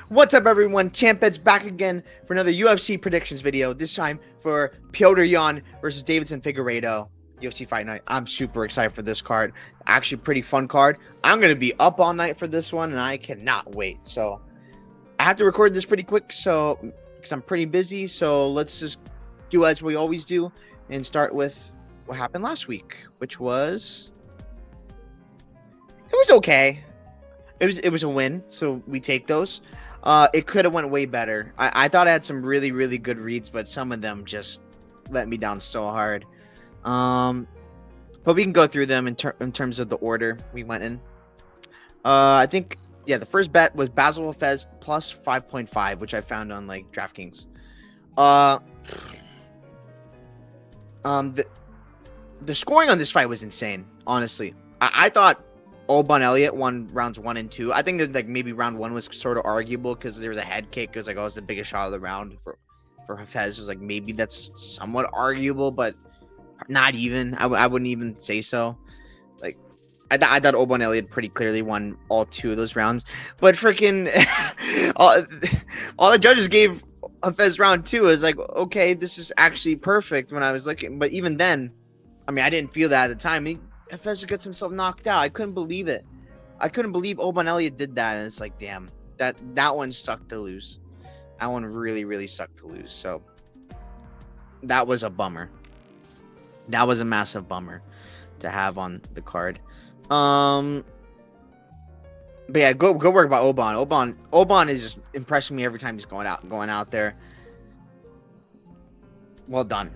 What's up, everyone? Champet's back again for another UFC predictions video. This time for Petr versus Deiveson Figueiredo UFC Fight Night. I'm super excited for this card. Actually, pretty fun card. I'm gonna be up all night for this one, and I cannot wait. So I have to record this pretty quick, because I'm pretty busy. So let's just do as we always do and start with what happened last week, which was okay. It was a win, so we take those. It could have went way better. I thought I had some really, really good reads, but some of them just let me down so hard. But we can go through them in terms of the order we went in. I think, yeah, the first bet was Basil Fez plus 5.5, which I found on like DraftKings. The scoring on this fight was insane, honestly. I thought Oban Elliott won rounds 1 and 2. I think there's like maybe round 1 was sort of arguable because there was a head kick. It was like, oh, it's the biggest shot of the round for Hafez. It was like, maybe that's somewhat arguable, but not even. I wouldn't even say so. Like, I thought Oban Elliott pretty clearly won all 2 of those rounds, but freaking all the judges gave Hafez round 2. Is like, okay, this is actually perfect when I was looking, but even then, I mean, I didn't feel that at the time. Hafez gets himself knocked out. I couldn't believe it. I couldn't believe Oban Elliott did that, and it's like, damn, that one sucked to lose. That one really, really sucked to lose. So that was a bummer. That was a massive bummer to have on the card. But yeah, go work about Oban. Oban is just impressing me every time he's going out there. Well done.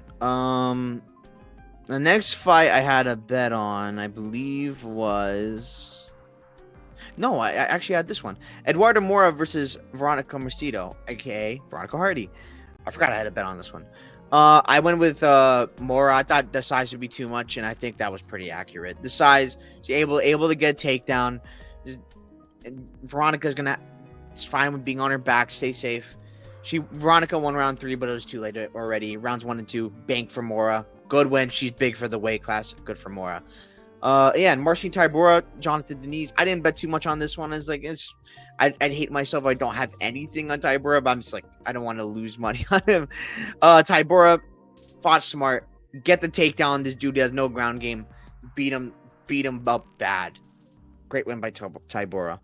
The next fight I had a bet on, I believe, was... No, I actually had this one. Eduardo Mora versus Veronica Mercado, a.k.a. Veronica Hardy. I forgot I had a bet on this one. I went with Mora. I thought the size would be too much, and I think that was pretty accurate. The size, she's able to get a takedown. Veronica's gonna... It's fine with being on her back, stay safe. Veronica won round 3, but it was too late already. Rounds 1 and 2, bank for Mora. Good win. She's big for the weight class. Good for Mora. Yeah, and Marcin Tybura, Jonathan Deniz. I didn't bet too much on this one. It's like, I'd hate myself if I don't have anything on Tybura, but I'm just like, I don't want to lose money on him. Tybura fought smart. Get the takedown. This dude has no ground game. Beat him up bad. Great win by Tybura.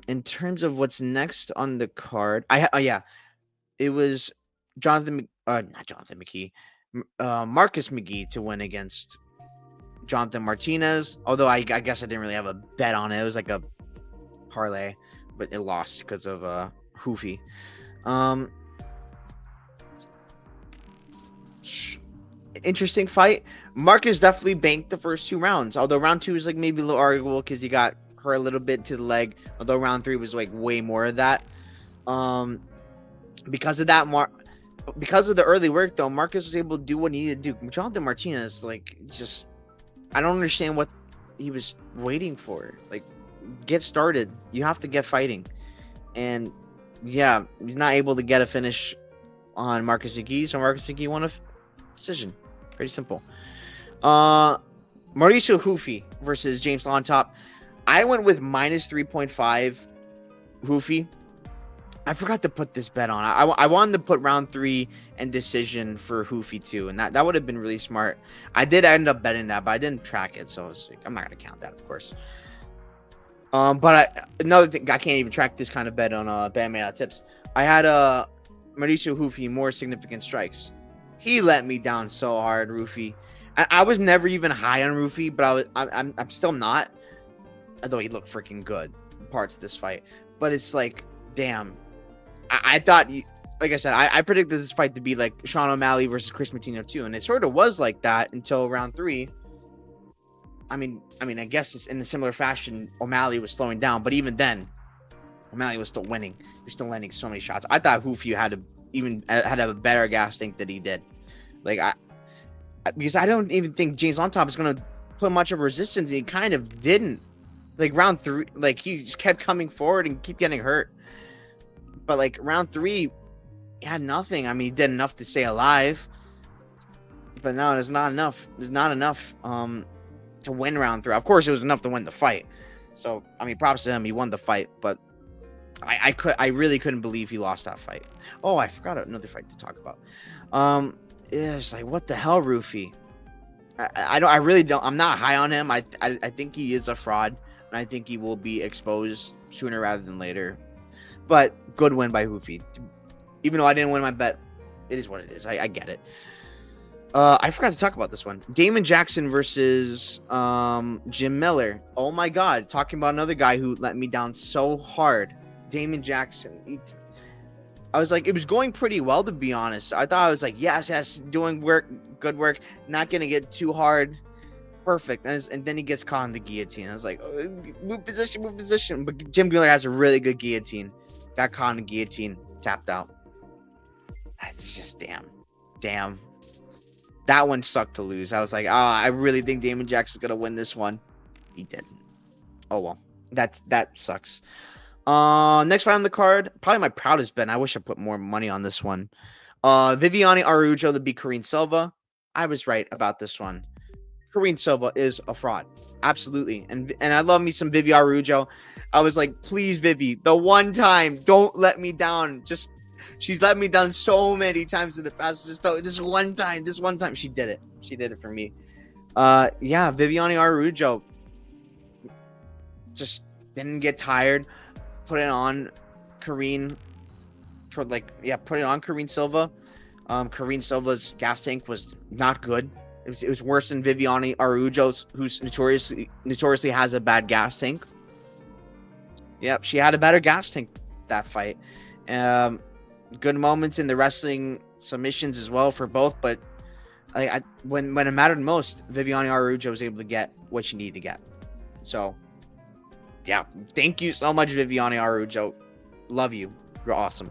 In terms of what's next on the card, it was not Jonathan McKee. Marcus McGee to win against Jonathan Martinez. Although I guess I didn't really have a bet on it. It was like a parlay, but it lost because of Hoofy. Interesting fight. Marcus definitely banked the first 2 rounds. Although round 2 was like maybe a little arguable because he got her a little bit to the leg. Although round 3 was like way more of that. Because of that, because of the early work, though, Marcus was able to do what he needed to do. Jonathan Martinez, like, just... I don't understand what he was waiting for. Like, get started. You have to get fighting. And, yeah, he's not able to get a finish on Marcus McGee, so Marcus McGee won a decision. Pretty simple. Mauricio Hoofy versus James Lontop. I went with minus 3.5 Hoofy. I forgot to put this bet on. I wanted to put round 3 and decision for Hoofy too, and that would have been really smart. I did end up betting that, but I didn't track it, so it's like, I'm not gonna count that, of course. But another thing, I can't even track this kind of bet on Bandmade Tips. I had Mauricio Hoofy more significant strikes. He let me down so hard, Roofy. I was never even high on Roofy, but I'm still not. Although he looked freaking good in parts of this fight, but it's like, damn. I thought, like I said, I predicted this fight to be like Sean O'Malley versus Chris Martino too, and it sort of was like that until round 3. I mean, I guess it's in a similar fashion. O'Malley was slowing down, but even then, O'Malley was still winning. He was still landing so many shots. I thought Hoofy had a better gas tank than he did. Like because I don't even think James Lontop is gonna put much of resistance. He kind of didn't. Like round 3, like he just kept coming forward and keep getting hurt. But like round 3, he had nothing. I mean, he did enough to stay alive. But no, it's not enough. It's not enough to win round 3. Of course, it was enough to win the fight. So, I mean, props to him. He won the fight. But I really couldn't believe he lost that fight. Oh, I forgot another fight to talk about. Yeah, it's like, what the hell, Rufy? I really don't. I'm not high on him. I think he is a fraud, and I think he will be exposed sooner rather than later. But good win by Hoofy. Even though I didn't win my bet, it is what it is. I get it. I forgot to talk about this one. Damon Jackson versus Jim Miller. Oh my God, talking about another guy who let me down so hard. Damon Jackson. I was like, it was going pretty well, to be honest. I thought I was like, yes, doing good work, not gonna get too hard, perfect. And then he gets caught in the guillotine. I was like, oh, move position. But Jim Miller has a really good guillotine. Got caught in the guillotine, tapped out. That's just damn. That one sucked to lose. I was like, I really think Damon Jackson's gonna win this one. He didn't. Oh well, that sucks. Next fight on the card, probably my proudest bet. I wish I put more money on this one. Viviane Araújo to beat Karine Silva. I was right about this one. Karine Silva is a fraud, absolutely. And I love me some Vivi Araújo. I was like, please, Vivi, the one time, don't let me down. She's let me down so many times in the past. Just this one time, she did it. She did it for me. Yeah, Viviane Araújo just didn't get tired. Put it on Karine put it on Karine Silva. Karine Silva's gas tank was not good. It was worse than Viviane Araújo's, who's notoriously has a bad gas tank. Yep, she had a better gas tank that fight. Good moments in the wrestling submissions as well for both, but when it mattered most, Viviane Araújo was able to get what she needed to get. So, yeah, thank you so much, Viviane Araújo. Love you. You're awesome.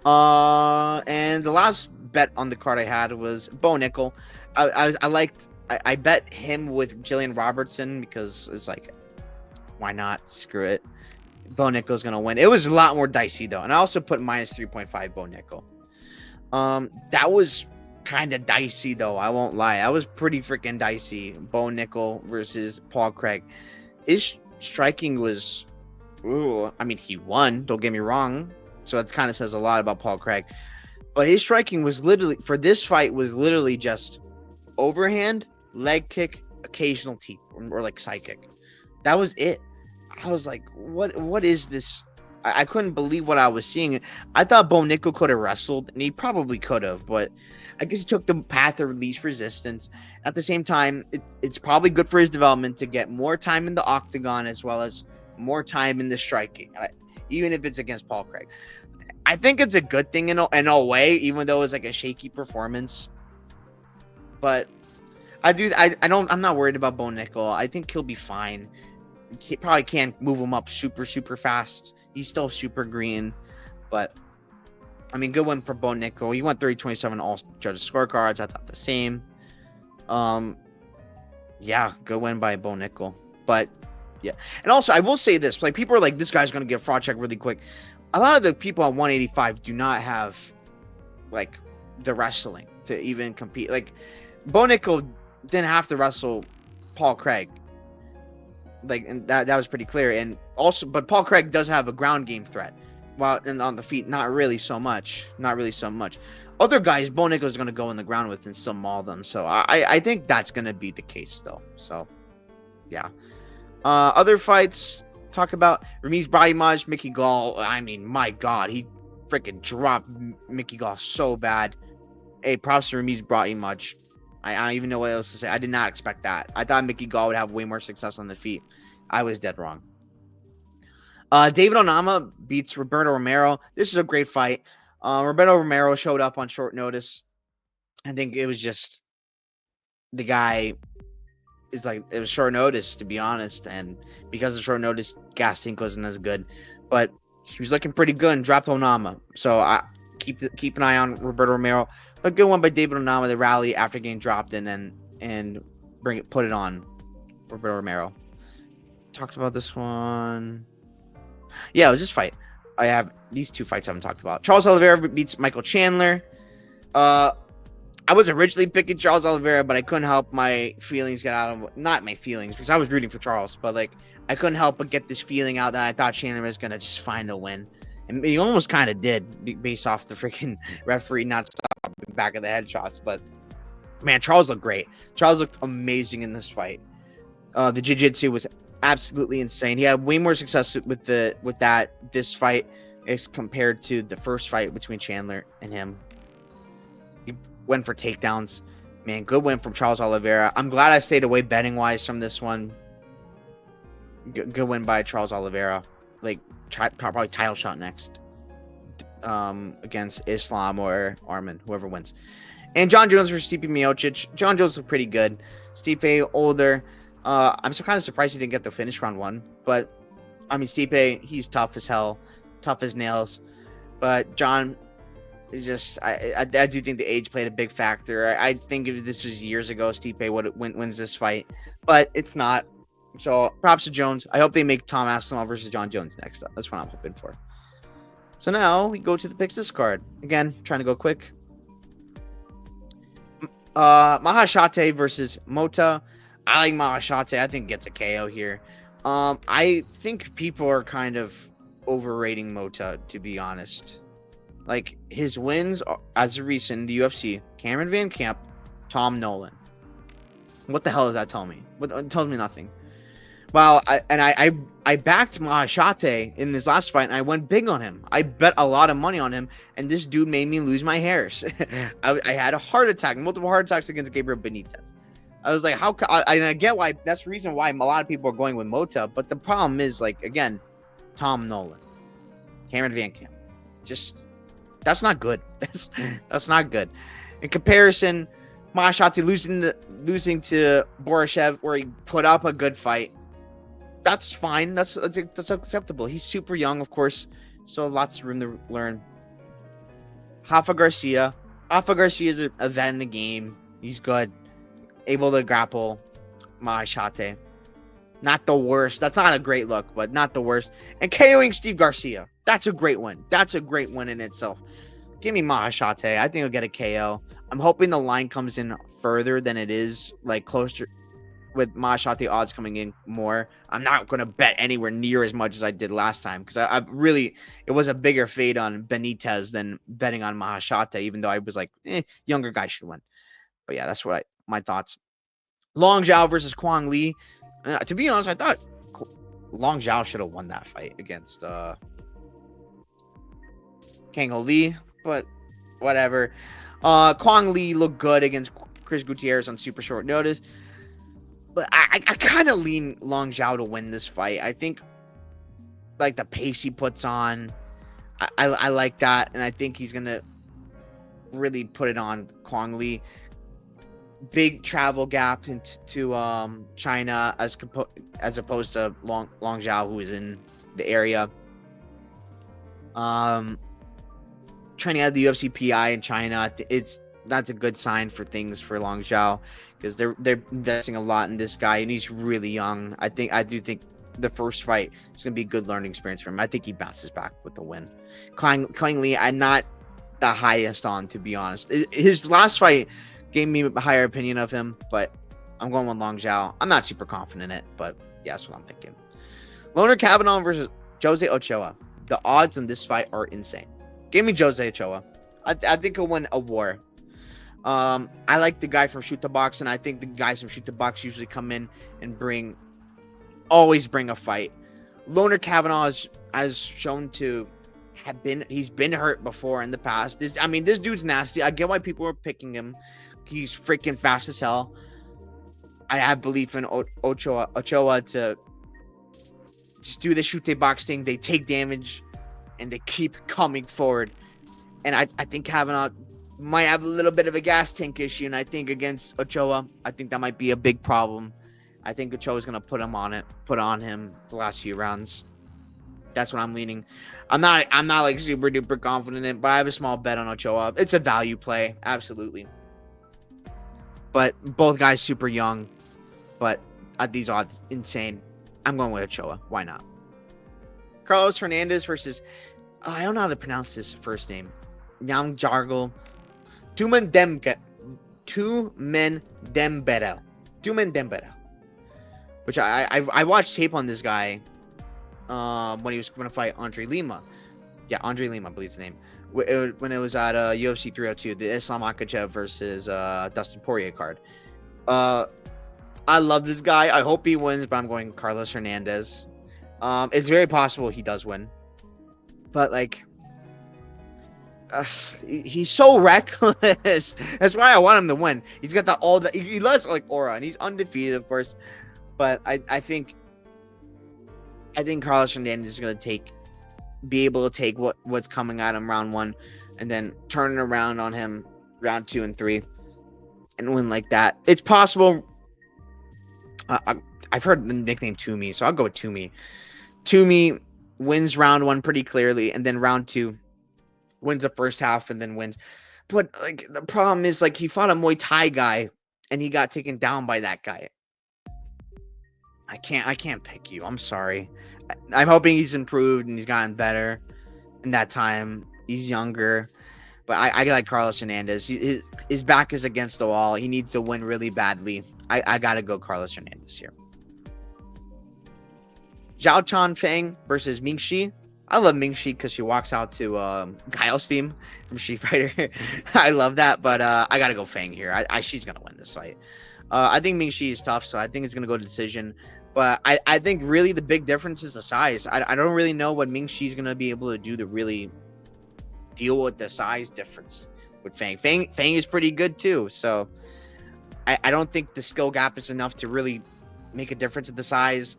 And the last bet on the card I had was Bo Nickel. I bet him with Jillian Robertson because it's like, why not? Screw it. Bo Nickel's gonna win. It was a lot more dicey though, and I also put minus 3.5 Bo Nickel. That was kind of dicey though. I won't lie. That was pretty freaking dicey. Bo Nickel versus Paul Craig. His striking was, I mean, he won. Don't get me wrong. So that kind of says a lot about Paul Craig. But his striking was literally, for this fight, was literally just overhand, leg kick, occasional teep, or like side kick. That was it. I was like, what is this? I couldn't believe what I was seeing. I thought Bo Nickel could have wrestled, and he probably could have, but I guess he took the path of least resistance. At the same time, it's probably good for his development to get more time in the octagon as well as more time in the striking, even if it's against Paul Craig. I think it's a good thing in a way, even though it's like a shaky performance. But I'm not worried about Bo Nickel. I think he'll be fine. He probably can't move him up super fast. He's still super green, but I mean, good win for Bo Nickel. He went 30-27 all judges scorecards. I thought the same. Yeah, good win by Bo Nickel. But yeah, and also I will say this: like, people are like, this guy's gonna get fraud check really quick. A lot of the people at 185 do not have like the wrestling to even compete. Like, Bo Nickel didn't have to wrestle Paul Craig. Like, and that was pretty clear. And also, but Paul Craig does have a ground game threat, while and on the feet, not really so much. Other guys, Bo Nickel is going to go on the ground with and still maul them. So I think that's going to be the case still. So yeah. Other fights, talk about Ramiz Brahimaj, Mickey Gall. I mean, my God, he freaking dropped Mickey Gall so bad. Hey, props to Ramiz Brahimaj. I don't even know what else to say. I did not expect that. I thought Mickey Gall would have way more success on the feet. I was dead wrong. David Onama beats Roberto Romero. This is a great fight. Roberto Romero showed up on short notice. I think it was just the guy is like, it was short notice, to be honest. And because of short notice, gas tank wasn't as good. But he was looking pretty good and dropped Onama. So I keep an eye on Roberto Romero. A good one by David Onama, the rally after getting dropped in and put it on Roberto Romero. Talked about this one. Yeah, it was this fight. I have these two fights I haven't talked about. Charles Oliveira beats Michael Chandler. I was originally picking Charles Oliveira, but I couldn't help my feelings get out of, not my feelings, because I was rooting for Charles, but like I couldn't help but get this feeling out that I thought Chandler was gonna just find a win, and he almost kind of did, based off the freaking referee not stopping back of the head shots. But man, Charles looked great. Charles looked amazing in this fight. The jiu-jitsu was absolutely insane. He had way more success with this fight as compared to the first fight between Chandler and him. He went for takedowns. Man, good win from Charles Oliveira. I'm glad I stayed away betting wise from this one. Good win by Charles Oliveira. Like, probably title shot next. Against Islam or Arman, whoever wins. And John Jones versus Stipe Miocic. John Jones looked pretty good. Stipe older. I'm so kind of surprised he didn't get the finish round one. But I mean, Stipe, he's tough as hell, tough as nails. But John is just, I do think the age played a big factor. I think if this was years ago, Stipe wins this fight, but it's not. So props to Jones. I hope they make Tom Aspinall versus John Jones next up. That's what I'm hoping for. So now we go to the picks this card. Again, trying to go quick. Mahashate versus Mota. I like Mahashate. I think gets a KO here. I think people are kind of overrating Mota, to be honest. Like, his wins as of recent in the UFC: Cameron Van Camp, Tom Nolan. What the hell does that tell me? It tells me nothing. Well, I backed Mahashate in his last fight, and I went big on him. I bet a lot of money on him, and this dude made me lose my hairs. I had a heart attack, multiple heart attacks against Gabriel Benitez. I was like, how? I get why. That's the reason why a lot of people are going with Mota. But the problem is, like, again, Tom Nolan, Cameron Van Camp, just that's not good. That's not good. In comparison, Mahashate losing to Borashev, where he put up a good fight. That's fine. That's acceptable. He's super young, of course, so lots of room to learn. Rafa Garcia is a vet in the game. He's good, able to grapple. Mahashate, not the worst. That's not a great look, but not the worst. And KOing Steve Garcia, that's a great win. That's a great win in itself. Give me Mahashate. I think he'll get a KO. I'm hoping the line comes in further than it is, like closer, with Mahashate odds coming in more. I'm not going to bet anywhere near as much as I did last time, because I really, it was a bigger fade on Benitez than betting on Mahashate, even though I was like, younger guy should win. But yeah, that's what my thoughts. Long Zhao versus Kwang Lee. To be honest, I thought Long Zhao should have won that fight against Kang Ho Lee, but whatever. Kwang Lee looked good against Chris Gutierrez on super short notice. But I kind of lean Long Zhao to win this fight. I think, like, the pace he puts on, I like that. And I think he's going to really put it on Kwang Lee. Big travel gap into China as opposed to Long Zhao, who is in the area. Training at the UFC PI in China, that's a good sign for things for Long Zhao, because they're investing a lot in this guy, and he's really young. I do think the first fight is gonna be a good learning experience for him. I think he bounces back with the win. Kwang Lee, I'm not the highest on, to be honest. His last fight gave me a higher opinion of him, but I'm going with Long Zhao. I'm not super confident in it, but yeah, that's what I'm thinking. Loner Kavanaugh versus Jose Ochoa. The odds in this fight are insane. Give me Jose Ochoa. I think he'll win a war. I like the guy from Shoot the Box, and I think the guys from Shoot the Box usually come in and always bring a fight. Loner Kavanaugh has shown to he's been hurt before in the past. This dude's nasty. I get why people are picking him. He's freaking fast as hell. I have belief in Ochoa to just do the Shoot the Box thing. They take damage and they keep coming forward. And I think Kavanaugh might have a little bit of a gas tank issue, and I think against Ochoa, I think that might be a big problem. I think Ochoa's gonna put on him the last few rounds. That's what I'm leaning. I'm not like super duper confident in it, but I have a small bet on Ochoa. It's a value play, absolutely. But both guys super young, but at these odds, insane. I'm going with Ochoa. Why not? Carlos Hernandez versus I don't know how to pronounce this first name. Nyang Jargle. Tumen Dembele. which I watched tape on this guy when he was going to fight Andre Lima. Yeah, Andre Lima, I believe his name. When it was at UFC 302, the Islam Makhachev versus Dustin Poirier card. I love this guy. I hope he wins, but I'm going Carlos Hernandez. It's very possible he does win, but like, he's so reckless. That's why I want him to win. He's got he loves like aura, and he's undefeated, of course. But I think Carlos Hernandez is gonna be able to take what's coming at him round 1, and then turn it around on him round 2 and 3, and win like that. It's possible. I've heard the nickname Toomey, so I'll go with Toomey. Toomey wins round 1 pretty clearly, and then round 2 wins the first half and then wins. But like, the problem is, like, he fought a Muay Thai guy and he got taken down by that guy. I can't pick you. I'm sorry. I'm hoping he's improved and he's gotten better in that time. He's younger. But I like Carlos Hernandez. His back is against the wall. He needs to win really badly. I gotta go Carlos Hernandez here. Zhao Chan Fang versus Ming Shi. I love Ming Shi because she walks out to Guile's theme from Street Fighter. I love that, but I gotta go Fang here. She's gonna win this fight. I think Ming Shi is tough, so I think it's gonna go to decision. But I think really the big difference is the size. I don't really know what Ming Shi's gonna be able to do to really deal with the size difference with Fang. Fang is pretty good too, so I don't think the skill gap is enough to really make a difference at the size.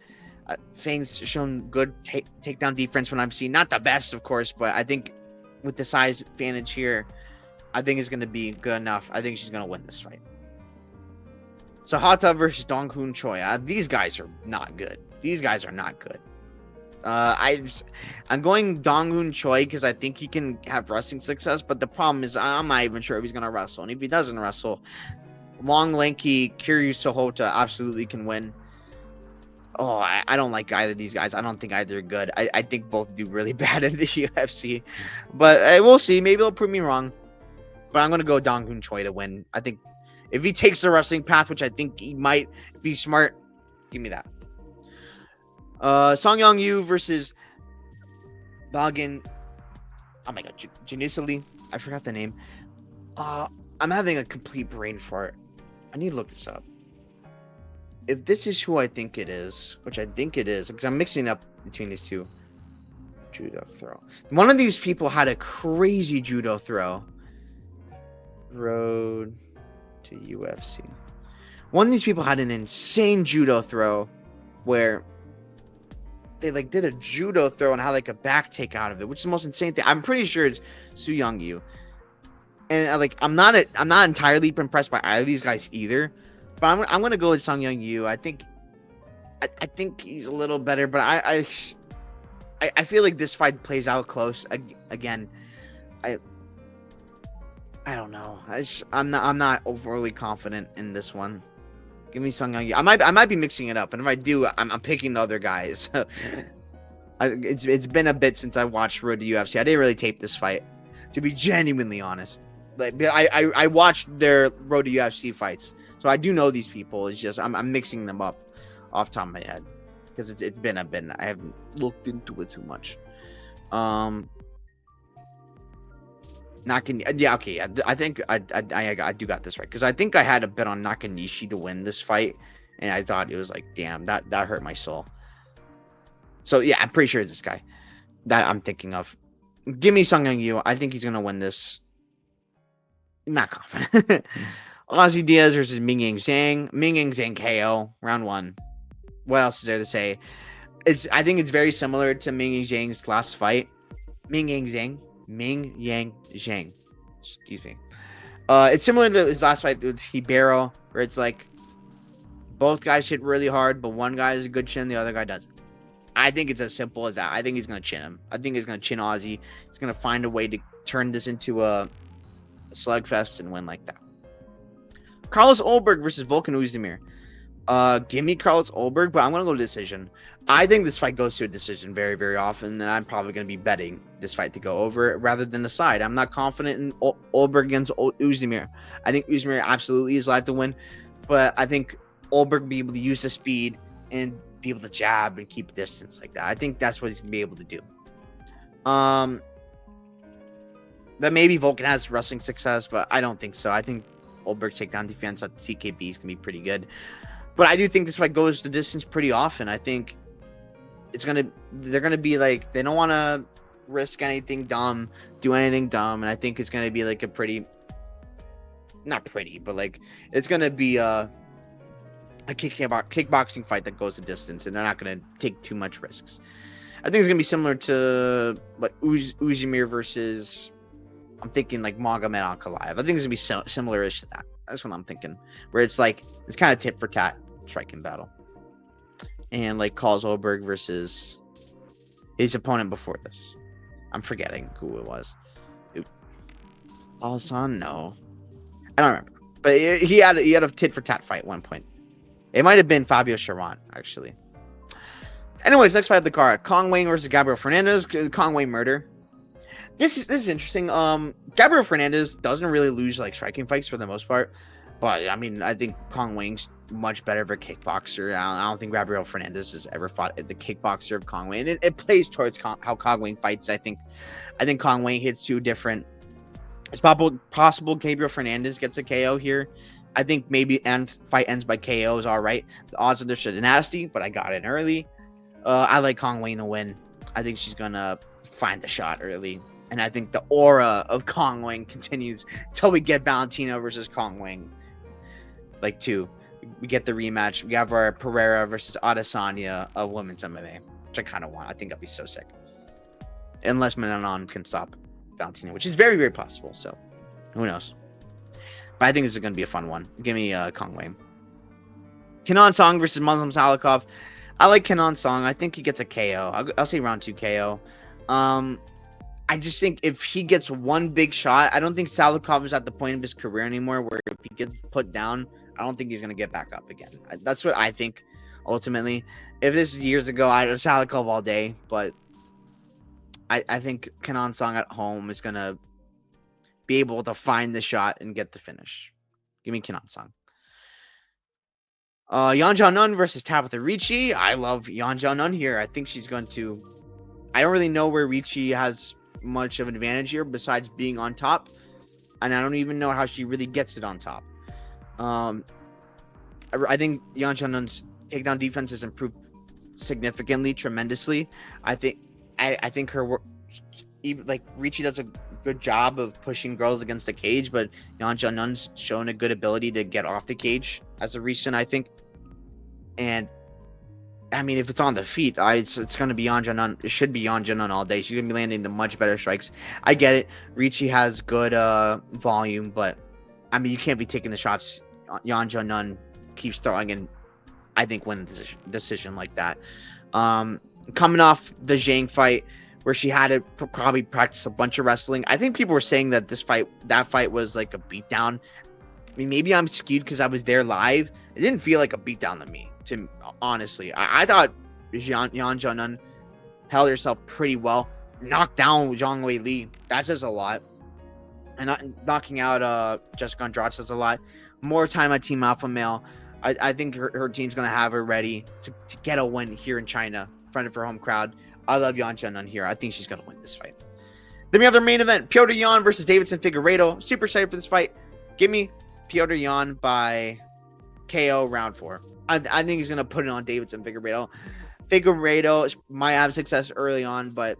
Fang's shown good takedown defense when I've seen, not the best of course, but I think with the size advantage here, I think it's going to be good enough. I think she's going to win this fight. So Hata versus Dong Hoon Choi. These guys are not good. These guys are not good. I'm going Dong Hoon Choi because I think he can have wrestling success, but the problem is I'm not even sure if he's going to wrestle. And if he doesn't wrestle, long, lanky Kiryu Sohota absolutely can win. Oh, I don't like either of these guys. I don't think either are good. I think both do really bad in the UFC. But we'll see. Maybe they'll prove me wrong. But I'm going to go Dong Hoon Choi to win. I think if he takes the wrestling path, which I think he might, if he's smart, give me that. Song Young Yu versus Bagin. Oh my god, Janisali. I forgot the name. I'm having a complete brain fart. I need to look this up. If this is who I think it is, which I think it is, because I'm mixing up between these two. Judo throw. One of these people had a crazy judo throw. Road to UFC. One of these people had an insane judo throw where they like did a judo throw and had like a back take out of it, which is the most insane thing. I'm pretty sure it's Su Young Yu. And like I'm not entirely impressed by either of these guys either. But I'm gonna go with Song Young Yu. I think he's a little better, but I feel like this fight plays out close again. I don't know. I'm not overly confident in this one. Give me Song Young Yu. I might be mixing it up, and if I do, I'm picking the other guys. It's been a bit since I watched Road to UFC. I didn't really tape this fight, to be genuinely honest. Like I watched their Road to UFC fights. So I do know these people. It's just I'm mixing them up off the top of my head because it's been a bit. I haven't looked into it too much. Yeah, okay. I think I do got this right because I think I had a bet on Nakanishi to win this fight, and I thought it was like, damn, that hurt my soul. So yeah, I'm pretty sure it's this guy that I'm thinking of. Give me Song Young Yu. I think he's gonna win this. Not confident. Ozzy Diaz versus Ming Yang Zhang. Ming Yang Zhang KO, round 1. What else is there to say? I think it's very similar to Ming Yang Zhang's last fight. Ming Yang Zhang. Excuse me. It's similar to his last fight with Hibero, where it's like both guys hit really hard, but one guy has a good chin, the other guy doesn't. I think it's as simple as that. I think he's gonna chin him. I think he's gonna chin Ozzy. He's gonna find a way to turn this into a slugfest and win like that. Carlos Ulberg versus Volkan Oezdemir. Give me Carlos Ulberg, but I'm going to go to decision. I think this fight goes to a decision very, very often, and I'm probably going to be betting this fight to go over rather than decide. I'm not confident in Ulberg against Oezdemir. I think Oezdemir absolutely is live to win, but I think Ulberg will be able to use the speed and be able to jab and keep distance like that. I think that's what he's gonna be able to do. But maybe Volkan has wrestling success, but I don't think so. I think Oldberg's takedown defense at CKB is gonna be pretty good. But I do think this fight goes the distance pretty often. I think they're gonna be like, they don't want to risk anything dumb, do anything dumb, and I think it's gonna be like a pretty, not pretty, but like it's gonna be a kickboxing fight that goes the distance, and they're not gonna take too much risks. I think it's gonna be similar to like Uzumir versus, I'm thinking like Magomed Ankalaev. I think it's gonna be similar-ish to that. That's what I'm thinking, where it's like it's kind of tit for tat striking battle. And like Carl Oldberg versus his opponent before this. I'm forgetting who it was. Alson? No, I don't remember. But he had a tit for tat fight at one point. It might have been Fabio Charant, actually. Anyways, next fight of the card: Kong Wang versus Gabriel Fernandez. Kong Wang murder. This is interesting. Gabriel Fernandez doesn't really lose like striking fights for the most part, but I mean, I think Kong Wang's much better of a kickboxer. I don't think Gabriel Fernandez has ever fought the kickboxer of Kong Wang. It plays towards how Kong Wang fights. I think Kong Wang hits two different. It's possible Gabriel Fernandez gets a KO here. I think maybe fight ends by KO is all right. The odds of this are nasty, but I got it early. I like Kong Wang to win. I think she's gonna find the shot early, and I think the aura of Kong Wang continues till we get Valentino versus Kong Wang. Like 2. We get the rematch. We have our Pereira versus Adesanya of women's MMA, which I kind of want. I think that'd be so sick. Unless Menon can stop Valentino, which is very, very possible. So, who knows? But I think this is going to be a fun one. Give me Kong Wang. Kenan Song versus Muslim Salikov. I like Kenan Song. I think he gets a KO. I'll say round 2 KO. I just think if he gets one big shot, I don't think Salikov is at the point of his career anymore where if he gets put down, I don't think he's going to get back up again. That's what I think, ultimately. If this is years ago, I'd have Salikov all day, but I think Kenan Song at home is going to be able to find the shot and get the finish. Give me Kenan Song. Yan Jianun versus Tabitha Ricci. I love Yan Jianun here. I think she's going to... I don't really know where Ricci has much of an advantage here besides being on top, and I don't even know how she really gets it on top. I think Yan Jianun's takedown defense has improved significantly, tremendously. I think her work, even like Ricci does a good job of pushing girls against the cage, but Yan Jianun's shown a good ability to get off the cage as of recent, I think. And I mean, if it's on the feet, it's going to be Yan Jianun. It should be Yan Jianun all day. She's going to be landing the much better strikes. I get it. Ricci has good volume, but I mean, you can't be taking the shots. Yan Jianun keeps throwing, and I think win a decision like that. Coming off the Zhang fight, where she had to probably practice a bunch of wrestling. I think people were saying that that fight was like a beatdown. I mean, maybe I'm skewed because I was there live. It didn't feel like a beatdown to me. Honestly, I thought Yan Jianun held herself pretty well. Knocked down Zhang Wei Li. That says a lot. And knocking out Jessica Andrade says a lot. More time at Team Alpha Male. I think her team's going to have her ready to get a win here in China in front of her home crowd. I love Yan Jianun here. I think she's going to win this fight. Then we have the main event. Petr Yan versus Deiveson Figueiredo. Super excited for this fight. Give me Petr Yan by KO round 4. I think he's going to put it on Deiveson Figueiredo. Figueiredo might have success early on, but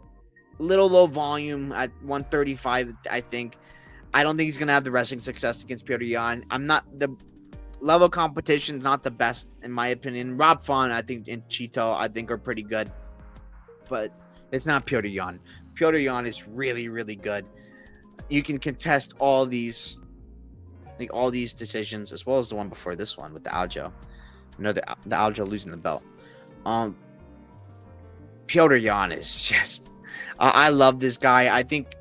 little low volume at 135, I think. I don't think he's going to have the wrestling success against Petr Yan. The level of competition is not the best, in my opinion. Rob Font, I think, and Chito, I think, are pretty good. But it's not Petr Yan. Petr Yan is really, really good. You can contest all these decisions, as well as the one before this one with the Aljo. The Aljo losing the belt. Petr Yan is just... I love this guy. I think...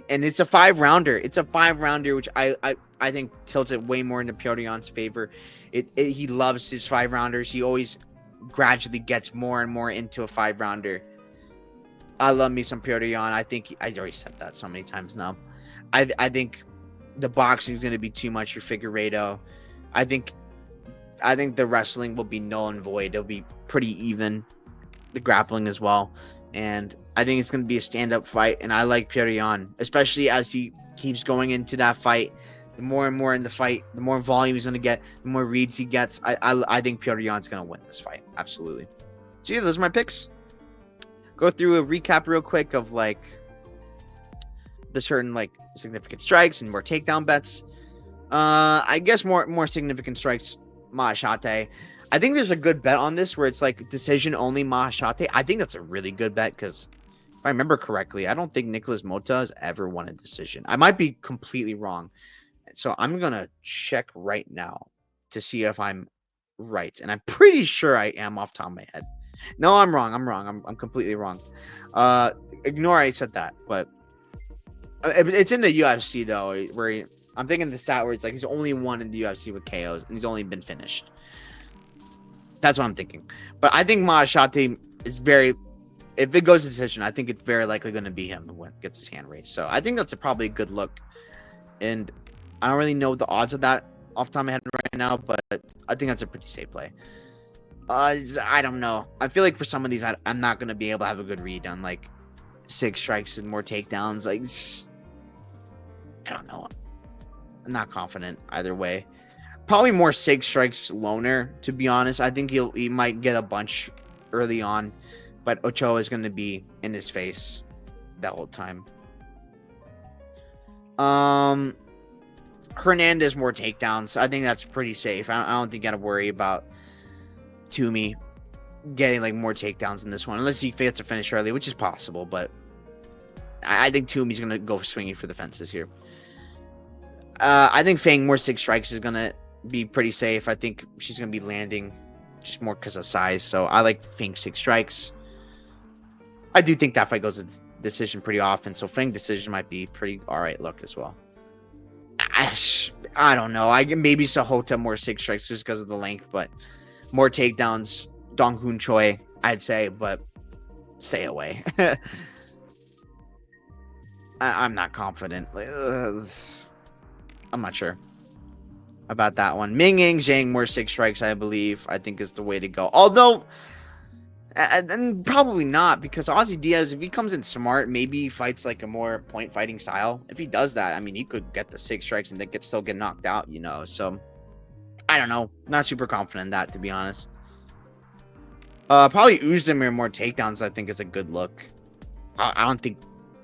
and it's a 5-rounder. It's a 5-rounder, which I think tilts it way more into Petr Yan's favor. He loves his 5-rounders. He always gradually gets more and more into a 5-rounder. I love me some Petr Yan. I think I already said that so many times now. I think the boxing is going to be too much for Figueiredo. I think I think the wrestling will be null and void. It'll be pretty even, the grappling as well, and I think it's going to be a stand-up fight. And I like Petr, especially as he keeps going into that fight. The more and more in the fight, the more volume he's going to get, the more reads he gets. I think Petr's going to win this fight. Absolutely. So yeah, those are my picks. Go through a recap real quick of like the certain like significant strikes and more takedown bets. I guess more significant strikes, Mahashate. I think there's a good bet on this where it's like decision only Mahashate. I think that's a really good bet because if I remember correctly, I don't think Nicholas Mota has ever won a decision. I might be completely wrong. So I'm going to check right now to see if I'm right. And I'm pretty sure I am off the top of my head. No, I'm wrong. I'm completely wrong. Ignore I said that, but it's in the UFC though, where I'm thinking the stat where it's like he's only won in the UFC with KOs and he's only been finished. That's what I'm thinking. But I think Mahashate is very, if it goes to decision, I think it's very likely going to be him who gets his hand raised. So I think that's probably a good look. And I don't really know the odds of that off the top of my head right now, but I think that's a pretty safe play. I don't know. I feel like for some of these, I'm not going to be able to have a good read on like 6 strikes and more takedowns. Like, I don't know. I'm not confident either way. Probably more 6 strikes loner, to be honest. I think he might get a bunch early on, but Ochoa is going to be in his face that whole time. Hernandez more takedowns. I think that's pretty safe. I don't think you got to worry about Toomey getting like more takedowns in this one, unless he gets to finish early, which is possible. But I think Toomey's going to go swinging for the fences here. I think Fang more 6 strikes is going to be pretty safe. I think she's going to be landing just more because of size. So I like Fang 6 strikes. I do think that fight goes to decision pretty often. So Fang decision might be pretty all right look as well. I don't know. I can maybe Sahota more 6 strikes just because of the length, but more takedowns. Dong Hoon Choi, I'd say, but stay away. I'm not confident. I'm not sure about that one. Ming Yang Zhang more 6 strikes, I believe. I think is the way to go. Although, and probably not, because Ozzy Diaz, if he comes in smart, maybe he fights like a more point fighting style. If he does that, I mean, he could get the 6 strikes and then still get knocked out, you know. So I don't know. Not super confident in that, to be honest. Probably Uzdemir more takedowns, I think, is a good look. I don't think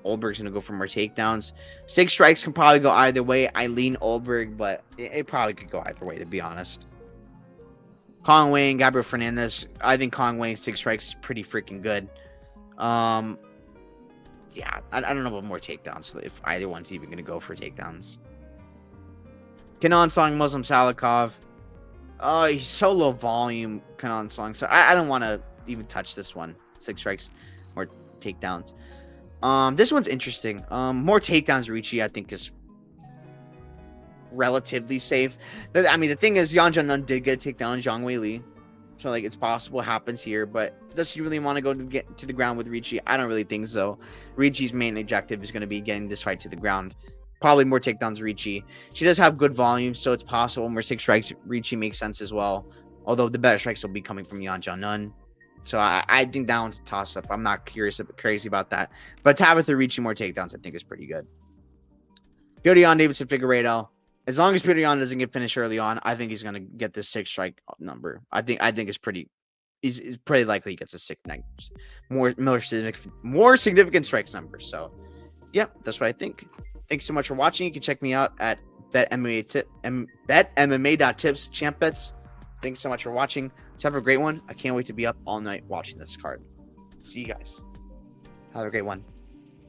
Olberg's going to go for more takedowns. 6 strikes can probably go either way. I lean Olberg, but it probably could go either way, to be honest. Kong Wei and Gabriel Fernandez. I think Kong Wei 6 strikes is pretty freaking good. Yeah, I don't know about more takedowns, if either one's even going to go for takedowns. Kenan Song, Muslim Salikov. He's so low volume, Kenan Song. So I don't want to even touch this one. 6 strikes, more takedowns. This one's interesting. More takedowns, Ricci, I think, is relatively safe. I mean, the thing is, Yan Jiannan did get a takedown on Zhang Weili, so like it's possible it happens here. But does he really want to go to get to the ground with Ricci? I don't really think so. Ricci's main objective is going to be getting this fight to the ground. Probably more takedowns, Ricci. She does have good volume, so it's possible more 6 strikes. Ricci makes sense as well. Although the better strikes will be coming from Yan Jiannan. So I think that one's a toss-up. I'm not crazy about that. But Tabitha Ricci more takedowns, I think, is pretty good. Deiveson Figueiredo. As long as Petr doesn't get finished early on, I think he's going to get this 6 strike number. I think it's pretty. He's pretty likely he gets a 6 more significant strikes number. So, yeah, that's what I think. Thanks so much for watching. You can check me out at betmma.tips champ bets. Thanks so much for watching. Let's have a great one. I can't wait to be up all night watching this card. See you guys. Have a great one.